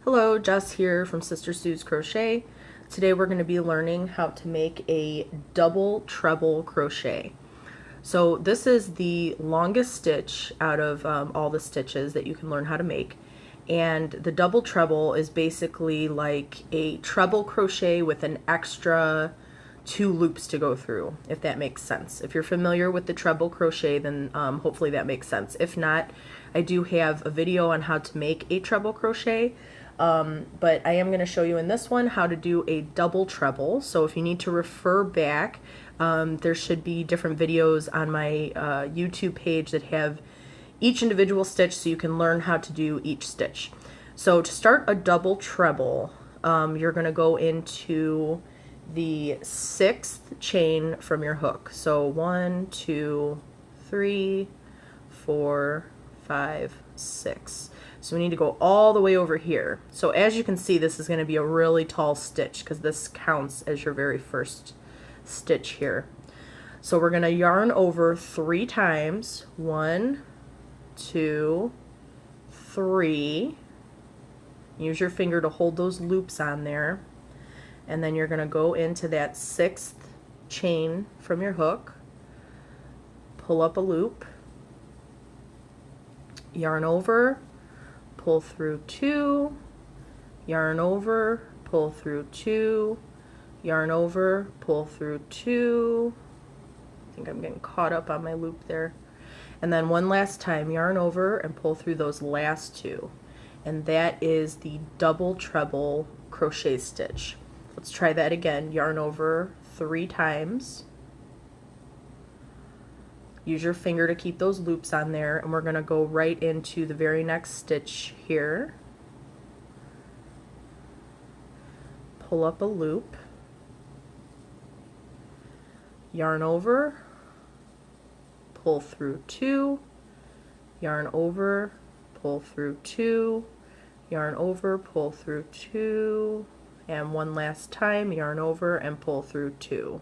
Hello, Jess here from Sister Sue's Crochet. Today we're going to be learning how to make a double treble crochet. So this is the longest stitch out of all the stitches that you can learn how to make. And the double treble is basically like a treble crochet with an extra 2 loops to go through, if that makes sense. If you're familiar with the treble crochet, then hopefully that makes sense. If not, I do have a video on how to make a treble crochet. But I am going to show you in this one how to do a double treble. So if you need to refer back, there should be different videos on my YouTube page that have each individual stitch so you can learn how to do each stitch. So to start a double treble, you're going to go into the 6th chain from your hook. So 1, 2, 3, 4, 5, 6. So we need to go all the way over here. So as you can see, this is going to be a really tall stitch because this counts as your very first stitch here. So we're going to yarn over 3 times. 1, 2, 3. Use your finger to hold those loops on there. And then you're going to go into that 6th chain from your hook, pull up a loop, yarn over, pull through 2, yarn over, pull through 2, yarn over, pull through 2. I think I'm getting caught up on my loop there. And then one last time, yarn over and pull through those last 2. And that is the double treble crochet stitch. Let's try that again. Yarn over 3 times. Use your finger to keep those loops on there, and we're going to go right into the very next stitch here. Pull up a loop, yarn over, pull through 2, yarn over, pull through 2, yarn over, pull through 2, and one last time, yarn over and pull through 2.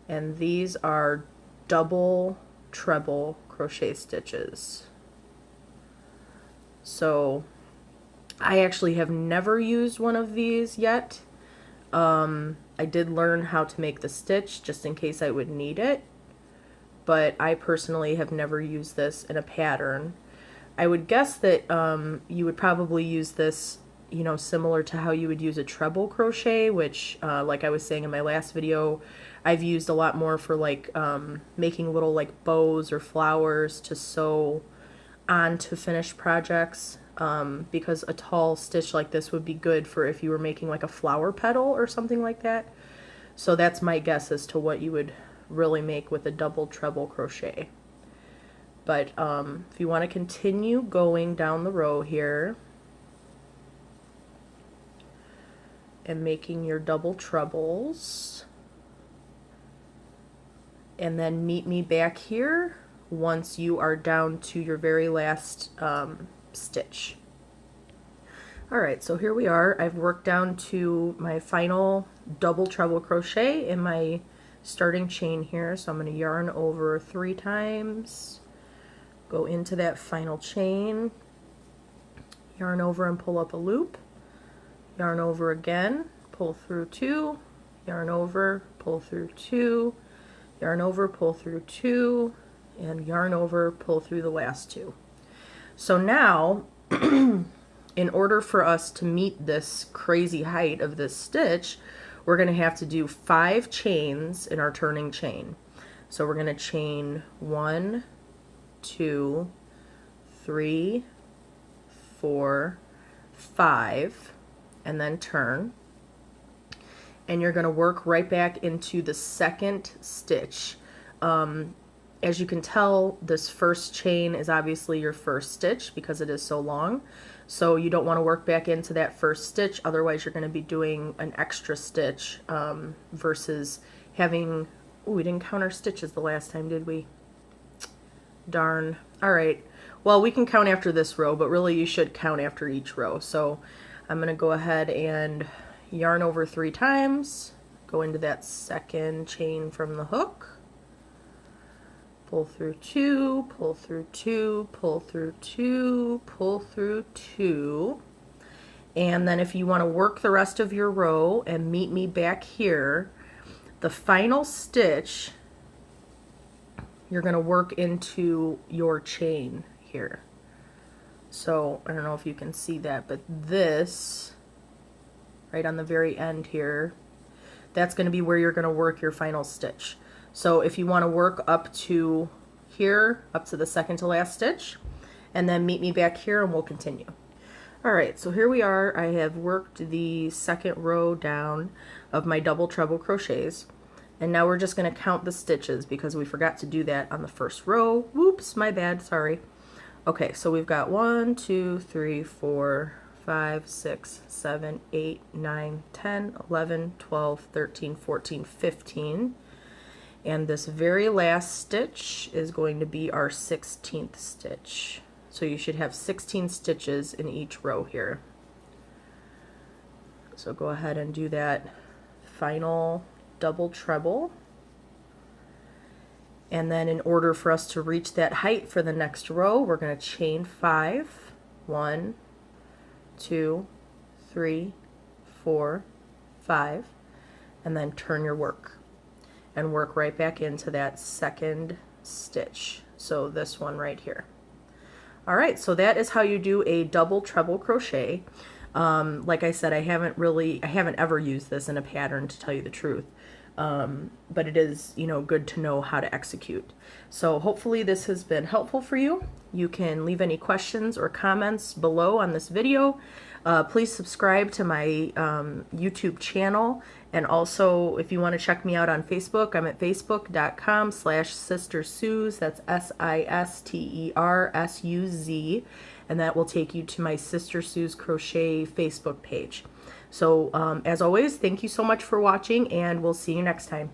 And these are double treble crochet stitches. So I actually have never used one of these yet. I did learn how to make the stitch just in case I would need it, but I personally have never used this in a pattern. I would guess that you would probably use this, you know, similar to how you would use a treble crochet, which like I was saying in my last video, I've used a lot more for like making little like bows or flowers to sew onto finished projects, because a tall stitch like this would be good for if you were making like a flower petal or something like that. So that's my guess as to what you would really make with a double treble crochet. But if you want to continue going down the row here and making your double trebles, and then meet me back here once you are down to your very last stitch. Alright, so here we are. I've worked down to my final double treble crochet in my starting chain here, so I'm going to yarn over 3 times, go into that final chain, yarn over and pull up a loop, yarn over again, pull through 2, yarn over, pull through 2, yarn over, pull through 2, and yarn over, pull through the last 2. So now, in order for us to meet this crazy height of this stitch, we're going to have to do 5 chains in our turning chain. So we're going to chain 1, 2, 3, 4, 5, and then turn. And you're going to work right back into the 2nd stitch. As you can tell, this first chain is obviously your first stitch because it is so long. So you don't want to work back into that first stitch, otherwise you're going to be doing an extra stitch versus having... Oh, we didn't count our stitches the last time, did we? Darn. Alright. Well, we can count after this row, but really you should count after each row. So I'm going to go ahead and yarn over 3 times, go into that 2nd chain from the hook, pull through 2, pull through 2, pull through 2, pull through 2, And then if you want to work the rest of your row and meet me back here, the final stitch you're going to work into your chain here. So I don't know if you can see that, but this right on the very end here, that's going to be where you're going to work your final stitch. So if you want to work up to here, up to the second to last stitch, and then meet me back here and we'll continue. Alright, so here we are. I have worked the second row down of my double treble crochets, and now we're just going to count the stitches because we forgot to do that on the first row. Whoops, my bad, sorry. Okay, so we've got 1, 2, 3, 4, 5, 6, 7, 8, 9, 10, 11, 12, 13, 14, 15. And this very last stitch is going to be our 16th stitch. So you should have 16 stitches in each row here. So go ahead and do that final double treble. And then in order for us to reach that height for the next row, we're going to chain 5. 1, 2, 3, 4, 5, and then turn your work and work right back into that second stitch. So this one right here. Alright, so that is how you do a double treble crochet. Like I said, I haven't ever used this in a pattern, to tell you the truth. But it is, you know, good to know how to execute. So hopefully this has been helpful for you. You can leave any questions or comments below on this video. Please subscribe to my YouTube channel, and also if you want to check me out on Facebook, I'm at facebook.com/sistersuz. That's SISTERSUZ, and that will take you to my Sister Sue's Crochet Facebook page. So as always, thank you so much for watching, and we'll see you next time.